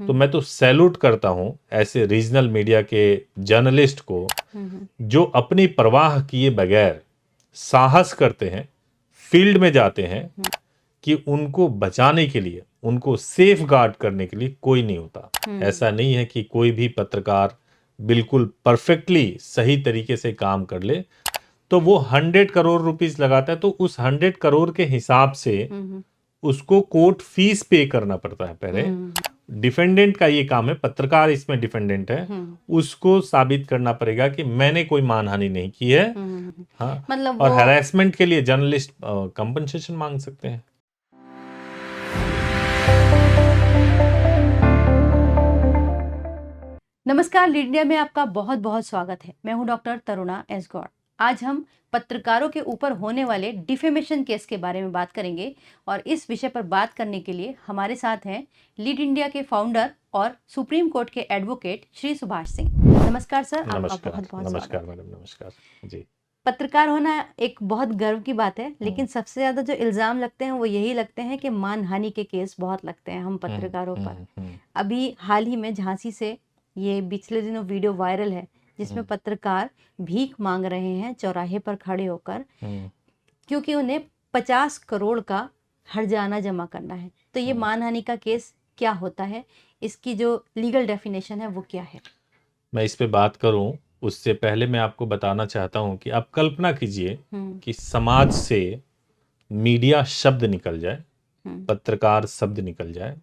तो मैं तो सैल्यूट करता हूं ऐसे रीजनल मीडिया के जर्नलिस्ट को जो अपनी परवाह किए बगैर साहस करते हैं, फील्ड में जाते हैं कि उनको बचाने के लिए, उनको सेफ गार्ड करने के लिए कोई नहीं होता। ऐसा नहीं है कि कोई भी पत्रकार बिल्कुल परफेक्टली सही तरीके से काम कर ले। तो वो 100 करोड़ रुपीस लगाता है, तो उस 100 करोड़ के हिसाब से उसको कोर्ट फीस पे करना पड़ता है पहले। डिफेंडेंट का ये काम है, पत्रकार इसमें डिफेंडेंट है, उसको साबित करना पड़ेगा कि मैंने कोई मानहानि नहीं की है। हाँ, मतलब और वो हैरेसमेंट के लिए जर्नलिस्ट कंपनसेशन मांग सकते हैं। नमस्कार, लीड इंडिया में आपका बहुत बहुत स्वागत है। मैं हूं डॉक्टर तरुणा एस गौड़। आज हम पत्रकारों के ऊपर होने वाले डिफेमेशन केस के बारे में बात करेंगे और इस विषय पर बात करने के लिए हमारे साथ हैं लीड इंडिया के फाउंडर और सुप्रीम कोर्ट के एडवोकेट श्री सुभाष सिंह। नमस्कार सर, आपका नमस्कार। बहुत बहुत नमस्कार स्वागत। मैडम, नमस्कार जी। पत्रकार होना एक बहुत गर्व की बात है, लेकिन सबसे ज्यादा जो इल्जाम लगते हैं वो यही लगते हैं कि मानहानि के केस बहुत लगते हैं हम पत्रकारों पर। अभी हाल ही में झांसी से ये पिछले दिनों वीडियो वायरल है जिसमें पत्रकार भीख मांग रहे हैं चौराहे पर खड़े होकर, क्योंकि उन्हें 50 करोड़ का हर्जाना जमा करना है। तो ये मानहानि का केस क्या होता है, इसकी जो लीगल डेफिनेशन है वो क्या है? मैं इस पे बात करूं उससे पहले मैं आपको बताना चाहता हूं कि आप कल्पना कीजिए कि समाज से मीडिया शब्द निकल जाए, पत्रकार शब्द निकल जाए,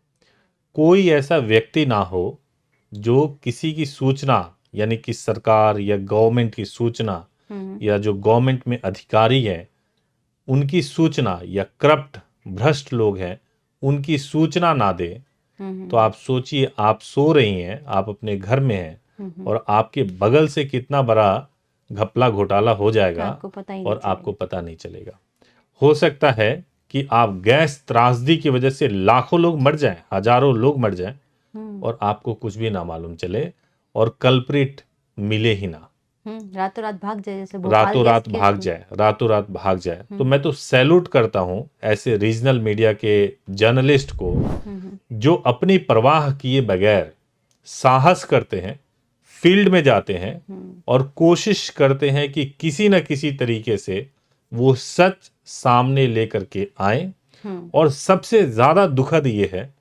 कोई ऐसा व्यक्ति ना हो जो किसी की सूचना, यानी कि सरकार या गवर्नमेंट की सूचना, या जो गवर्नमेंट में अधिकारी है उनकी सूचना, या करप्ट भ्रष्ट लोग हैं उनकी सूचना ना दे। तो आप सोचिए, आप सो रही हैं, आप अपने घर में हैं और आपके बगल से कितना बड़ा घपला घोटाला हो जाएगा आपको पता ही नहीं और आपको चलेगा। पता नहीं चलेगा। हो सकता है कि आप गैस त्रासदी की वजह से लाखों लोग मर जाएं, हजारों लोग मर जाएं और आपको कुछ भी ना मालूम चले और कल्प्रिट मिले ही ना, रातों रात भाग जाए, जैसे भोपाल रातों गैस रात केस भाग में। जाए, रातों रात भाग जाए। तो मैं तो सैल्यूट करता हूं ऐसे रीजनल मीडिया के जर्नलिस्ट को जो अपनी परवाह किए बगैर साहस करते हैं, फील्ड में जाते हैं और कोशिश करते हैं कि किसी न किसी तरीके से वो सच सामने लेकर के आए। और सबसे ज्यादा दुखद ये है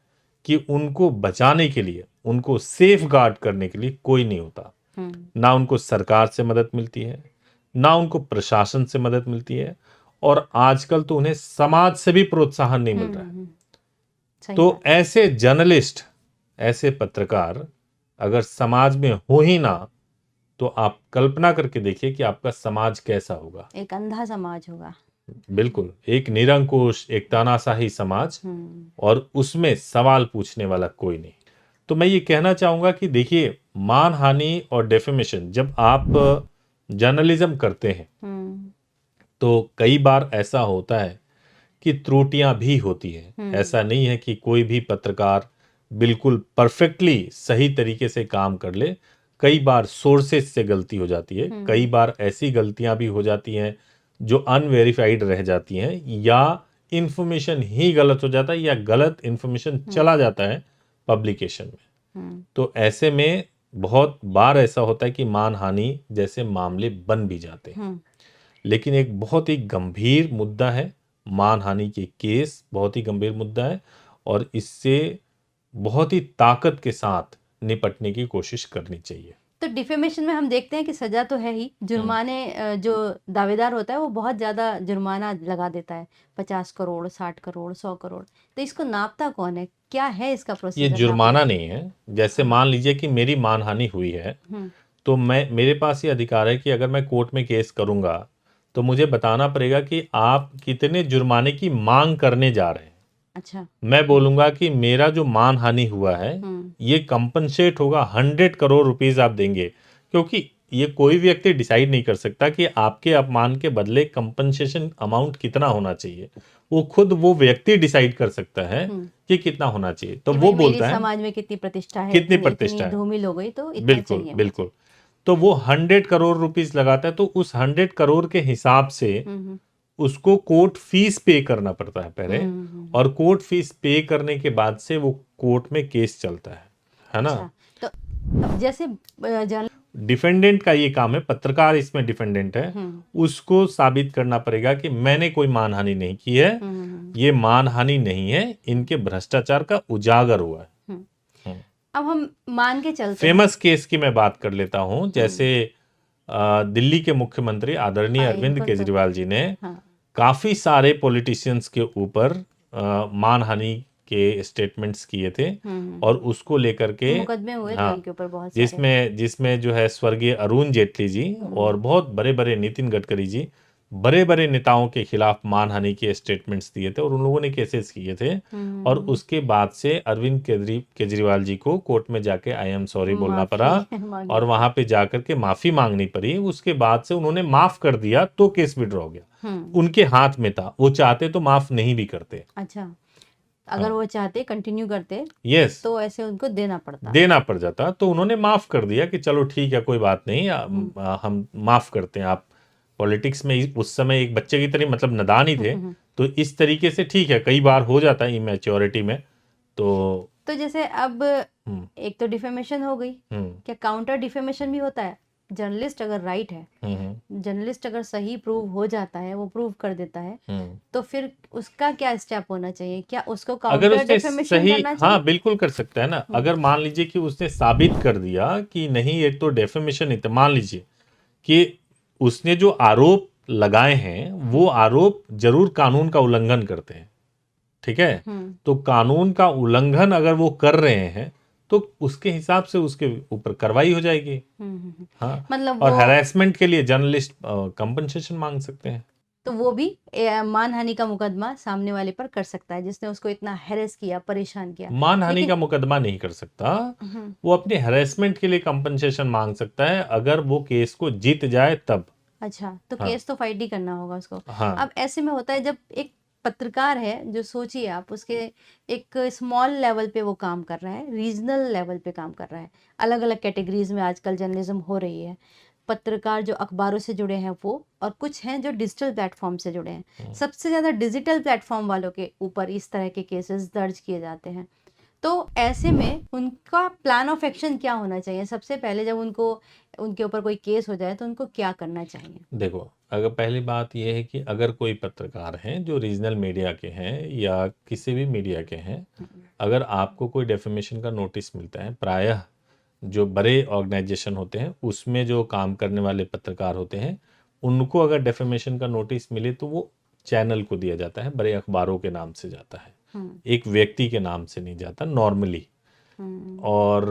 कि उनको बचाने के लिए, उनको सेफ गार्ड करने के लिए कोई नहीं होता। ना उनको सरकार से मदद मिलती है, ना उनको प्रशासन से मदद मिलती है, और आजकल तो उन्हें समाज से भी प्रोत्साहन नहीं मिल रहा है। सही तो बात है। ऐसे जर्नलिस्ट, ऐसे पत्रकार अगर समाज में हो ही ना, तो आप कल्पना करके देखिए कि आपका समाज कैसा होगा। एक अंधा समाज होगा। बिल्कुल, एक निरंकुश, एक तानाशाही समाज, और उसमें सवाल पूछने वाला कोई नहीं। तो मैं ये कहना चाहूंगा कि देखिए, मानहानि और डेफेमेशन जब आप जर्नलिज्म करते हैं तो कई बार ऐसा होता है कि त्रुटियां भी होती हैं। ऐसा नहीं है कि कोई भी पत्रकार बिल्कुल परफेक्टली सही तरीके से काम कर ले। कई बार सोर्सेज से गलती हो जाती है, कई बार ऐसी गलतियां भी हो जाती हैं जो अनवेरिफाइड रह जाती हैं, या इंफॉर्मेशन ही गलत हो जाता है, या गलत इंफॉर्मेशन चला जाता है पब्लिकेशन में। तो ऐसे में बहुत बार ऐसा होता है कि मानहानि जैसे मामले बन भी जाते हैं। लेकिन एक बहुत ही गंभीर मुद्दा है, मानहानि के केस बहुत ही गंभीर मुद्दा है, और इससे बहुत ही ताकत के साथ निपटने की कोशिश करनी चाहिए। तो डिफेमेशन में हम देखते हैं कि सजा तो है ही, जुर्माने जो दावेदार होता है वो बहुत ज्यादा जुर्माना लगा देता है, 50 करोड़, 60 करोड़, 100 करोड़। तो इसको नापता कौन है, क्या है इसका ये प्रोसीजर जुर्माना नहीं है। जैसे मान लीजिए कि मेरी मानहानि हुई है, तो मेरे पास ये अधिकार है कि अगर मैं कोर्ट में केस करूंगा तो मुझे बताना पड़ेगा कि आप कितने जुर्माने की मांग करने जा रहे हैं। अच्छा। मैं बोलूंगा कि मेरा जो मानहानि हुआ है ये कंपनसेट होगा, 100 करोड़ रुपीस आप देंगे, क्योंकि ये कोई व्यक्ति डिसाइड नहीं कर सकता कि आपके अपमान के बदले कंपनसेशन अमाउंट कितना होना चाहिए। वो खुद वो व्यक्ति डिसाइड कर सकता है कि कितना होना चाहिए। तो कि वो भाई मेरी बोलता है समाज में कितनी प्रतिष्ठा है, कितनी इतनी प्रतिष्ठा इतनी है। धूमिल हो गई तो इतना बिल्कुल चाहिए मुझे। बिल्कुल। तो वो 100 करोड़ रुपीस लगाता है, तो उस 100 करोड़ के हिसाब से उसको कोर्ट फीस पे करना पड़ता है पहले, और कोर्ट फीस पे करने के बाद से वो कोर्ट में केस चलता है। है ना। अच्छा, तो अब जैसे जर्नल डिफेंडेंट का ये काम है, पत्रकार इसमें डिफेंडेंट है, उसको साबित करना पड़ेगा कि मैंने कोई मानहानि नहीं की है, ये मानहानि नहीं है, इनके भ्रष्टाचार का उजागर हुआ है। अब हम मान के चलते हैं, फेमस केस की मैं बात कर लेता हूं, जैसे दिल्ली के मुख्यमंत्री आदरणीय अरविंद इनको तो केजरीवाल जी ने हाँ काफी सारे पॉलिटिशियंस के ऊपर मानहानि के स्टेटमेंट्स किए थे, और उसको लेकर के मुकदमे हुए थे हाँ, उनके ऊपर बहुत सारे। जिसमें जो है स्वर्गीय अरुण जेटली जी और बहुत बड़े बड़े नितिन गडकरी जी, बड़े बड़े नेताओं के खिलाफ मानहानि के स्टेटमेंट्स दिए थे और उन लोगों ने केसेस किए थे, और उसके बाद से अरविंद केजरीवाल जी को कोर्ट में जाके आई एम सॉरी बोलना पड़ा, मांगी और वहां पे जाकर के माफी मांगनी पड़ी। उसके बाद से उन्होंने माफ कर दिया तो केस विड्रॉ हो गया। उनके हाथ में था, वो चाहते तो माफ नहीं भी करते। अच्छा, अगर वो चाहते कंटिन्यू करते यस, तो ऐसे उनको देना पड़ जाता, तो उन्होंने माफ कर दिया कि चलो ठीक है, कोई बात नहीं, हम माफ करते हैं। आप पॉलिटिक्स में उस समय एक बच्चे की तरह मतलब नादान ही थे, तो इस तरीके से ठीक है, कई बार हो जाता है इमेच्योरिटी में। तो जैसे अब एक तो डिफेमेशन हो गई, क्या काउंटर डिफेमेशन भी होता है? जर्नलिस्ट अगर राइट है, जर्नलिस्ट अगर सही प्रूव हो जाता है, वो प्रूव कर देता है, तो फिर उसका क्या स्टेप होना चाहिए? क्या उसको अगर काउंटर उसने डिफेमेशन सही, करना चाहिए? हाँ बिल्कुल कर सकता है ना। अगर मान लीजिए कि उसने साबित कर दिया कि नहीं ये तो डेफेमेशन नहीं था, मान लीजिए कि उसने जो आरोप लगाए हैं वो आरोप जरूर कानून का उल्लंघन करते हैं, ठीक है, तो कानून का उल्लंघन अगर वो कर रहे हैं तो उसके हिसाब से उसके ऊपर कार्रवाई हो जाएगी। हाँ, मतलब और वो हैरेसमेंट के लिए जर्नलिस्ट कंपनसेशन मांग सकते हैं। तो वो भी मानहानि का मुकदमा सामने वाले पर कर सकता है जिसने उसको इतना हैरेस किया, परेशान किया। मानहानि का मुकदमा नहीं कर सकता, वो अपने हैरेसमेंट के लिए कंपनसेशन मांग सकता है अगर वो केस को जीत जाए तब। अच्छा, तो हाँ, केस तो फाइट ही करना होगा उसको। हाँ, अब ऐसे में होता है जब एक पत्रकार है, जो सोचिए आप उसके एक स्मॉल लेवल पे वो काम कर रहा है, रीजनल लेवल पे काम कर रहा है, अलग अलग कैटेगरीज में आजकल जर्नलिज्म हो रही है। पत्रकार जो अखबारों से जुड़े हैं वो, और कुछ हैं जो डिजिटल प्लेटफॉर्म से जुड़े हैं। सबसे ज़्यादा डिजिटल प्लेटफॉर्म वालों के ऊपर इस तरह के केसेस दर्ज किए जाते हैं। तो ऐसे में उनका प्लान ऑफ एक्शन क्या होना चाहिए? सबसे पहले जब उनके ऊपर कोई केस हो जाए तो उनको क्या करना चाहिए? देखो, अगर पहली बात यह है कि अगर कोई पत्रकार हैं जो रीजनल मीडिया के हैं या किसी भी मीडिया के हैं, अगर आपको कोई डेफेमेशन का नोटिस मिलता है, प्रायः जो बड़े ऑर्गेनाइजेशन होते हैं उसमें जो काम करने वाले पत्रकार होते हैं, उनको अगर डेफेमेशन का नोटिस मिले तो वो चैनल को दिया जाता है, बड़े अखबारों के नाम से जाता है, एक व्यक्ति के नाम से नहीं जाता नॉर्मली। और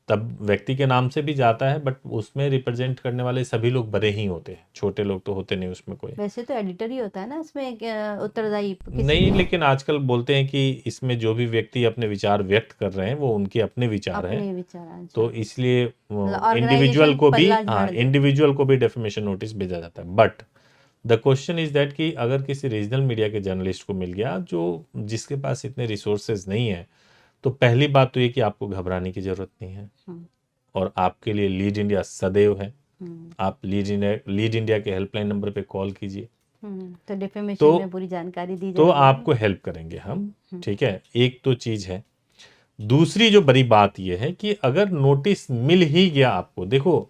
तब व्यक्ति के नाम से भी जाता है, बट उसमें रिप्रेजेंट करने वाले सभी लोग बड़े ही होते हैं, छोटे लोग तो होते नहीं उसमें कोई। वैसे तो एडिटर ही होता है ना इसमें, उत्तरदायी नहीं, लेकिन आजकल बोलते हैं कि इसमें जो भी व्यक्ति अपने विचार व्यक्त कर रहे हैं वो उनके अपने विचार हैं, अपने विचार। तो इसलिए organization इंडिविजुअल को भी डेफेमेशन नोटिस भेजा जाता है। But the question is that कि अगर किसी रीजनल मीडिया के जर्नलिस्ट को मिल गया जो जिसके पास इतने रिसोर्सेज नहीं है, तो पहली बात तो ये कि आपको घबराने की जरूरत नहीं है, और आपके लिए लीड इंडिया सदैव है। आप लीड इंडिया के हेल्पलाइन नंबर पे कॉल कीजिए, तो डेफेमेशन में पूरी जानकारी दी तो जाएगी, आपको हेल्प करेंगे हम, ठीक है। एक तो चीज है। दूसरी जो बड़ी बात यह है कि अगर नोटिस मिल ही गया आपको, देखो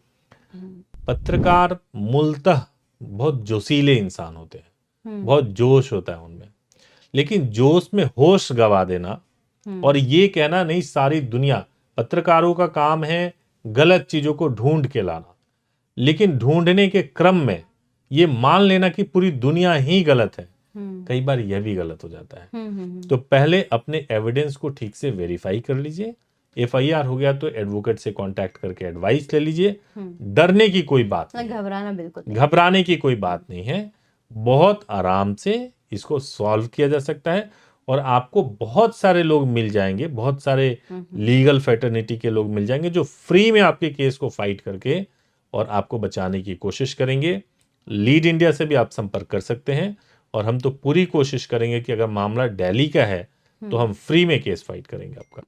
पत्रकार मूलतः बहुत जोशीले इंसान होते हैं, बहुत जोश होता है उनमें, लेकिन जोश में होश गवा देना और ये कहना नहीं सारी दुनिया, पत्रकारों का काम है गलत चीजों को ढूंढ के लाना, लेकिन ढूंढने के क्रम में ये मान लेना कि पूरी दुनिया ही गलत है, कई बार यह भी गलत हो जाता है। तो पहले अपने एविडेंस को ठीक से वेरीफाई कर लीजिए, एफआईआर हो गया तो एडवोकेट से कांटेक्ट करके एडवाइस ले लीजिए। डरने की कोई बात नहीं, घबराने की कोई बात नहीं है, बहुत आराम से इसको सॉल्व किया जा सकता है, और आपको बहुत सारे लोग मिल जाएंगे, बहुत सारे लीगल फैटर्निटी के लोग मिल जाएंगे जो फ्री में आपके केस को फाइट करके और आपको बचाने की कोशिश करेंगे। लीड इंडिया से भी आप संपर्क कर सकते हैं, और हम तो पूरी कोशिश करेंगे कि अगर मामला दिल्ली का है तो हम फ्री में केस फाइट करेंगे आपका।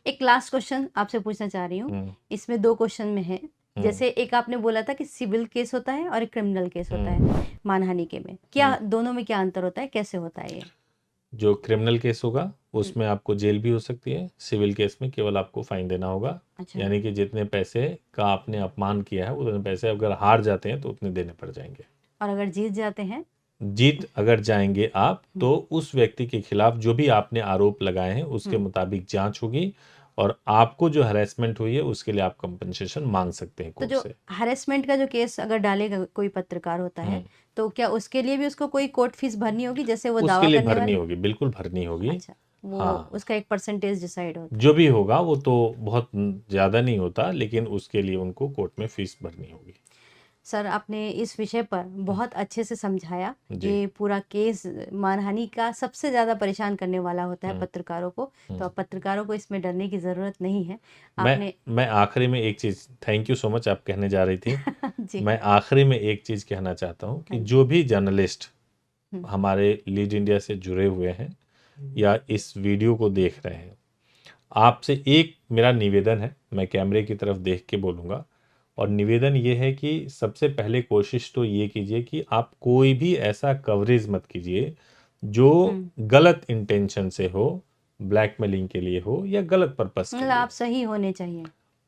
एक लास्ट क्वेश्चन आपसे पूछना चाह रही हूँ, इसमें 2 क्वेश्चन में है। जैसे एक आपने बोला था कि सिविल केस होता है और एक क्रिमिनल केस होता है मानहानि के में, क्या दोनों में क्या अंतर होता है, कैसे होता है ये? जो क्रिमिनल केस होगा उसमें आपको जेल भी हो सकती है, सिविल केस में केवल आपको फाइन देना होगा। अच्छा। यानी कि जितने पैसे का आपने अपमान किया है उतने पैसे अगर हार जाते हैं तो उतने देने पड़ जाएंगे। और अगर जीत जाते हैं? जीत अगर जाएंगे आप तो उस व्यक्ति के खिलाफ जो भी आपने आरोप लगाए हैं उसके मुताबिक जांच होगी और आपको जो हरेसमेंट हुई है उसके लिए आप कंपनसेशन मांग सकते हैं तो कोर्ट जो से। हरेसमेंट का जो केस अगर डालेगा कोई पत्रकार होता है, तो क्या उसके लिए भी उसको कोई कोर्ट फीस भरनी होगी, जैसे वो उसके दावा लिए करने भरनी वाले? होगी, बिल्कुल भरनी होगी। अच्छा, वो हाँ, उसका एक परसेंटेज डिसाइड होता है। जो भी होगा वो तो बहुत ज़्यादा नहीं होता, लेकिन उसके लिए उनको कोर्ट में फीस भरनी होगी। सर, आपने इस विषय पर बहुत अच्छे से समझाया। जी। ये पूरा केस मानहानि का सबसे ज़्यादा परेशान करने वाला होता है पत्रकारों को, तो अब पत्रकारों को इसमें डरने की ज़रूरत नहीं है। आपने मैं आखिरी में एक चीज़, थैंक यू सो मच, आप कहने जा रही थी। जी, मैं आखिरी में एक चीज़ कहना चाहता हूँ कि हाँ जी। जो भी जर्नलिस्ट हुँ, हमारे लीड इंडिया से जुड़े हुए हैं या इस वीडियो को देख रहे हैं, आपसे एक मेरा निवेदन है, मैं कैमरे की तरफ देख के बोलूँगा, और निवेदन ये है कि सबसे पहले कोशिश तो ये कीजिए कि आप कोई भी ऐसा कवरेज मत कीजिए जो गलत इंटेंशन से हो, ब्लैकमेलिंग के लिए हो या गलत पर्पस के मतलब लिए आप हो। सही होने चाहिए।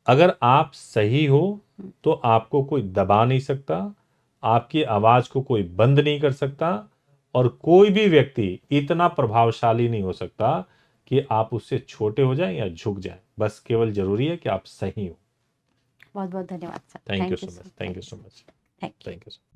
अगर आप सही हो तो आपको कोई दबा नहीं सकता, आपकी आवाज को कोई बंद नहीं कर सकता, और कोई भी व्यक्ति इतना प्रभावशाली नहीं हो सकता कि आप उससे छोटे हो जाएं या झुक जाएं। बस केवल जरूरी है कि आप सही हो। बहुत-बहुत धन्यवाद sir. Thank you thank you so sir. Much, thank you so much, thank you. Thank you.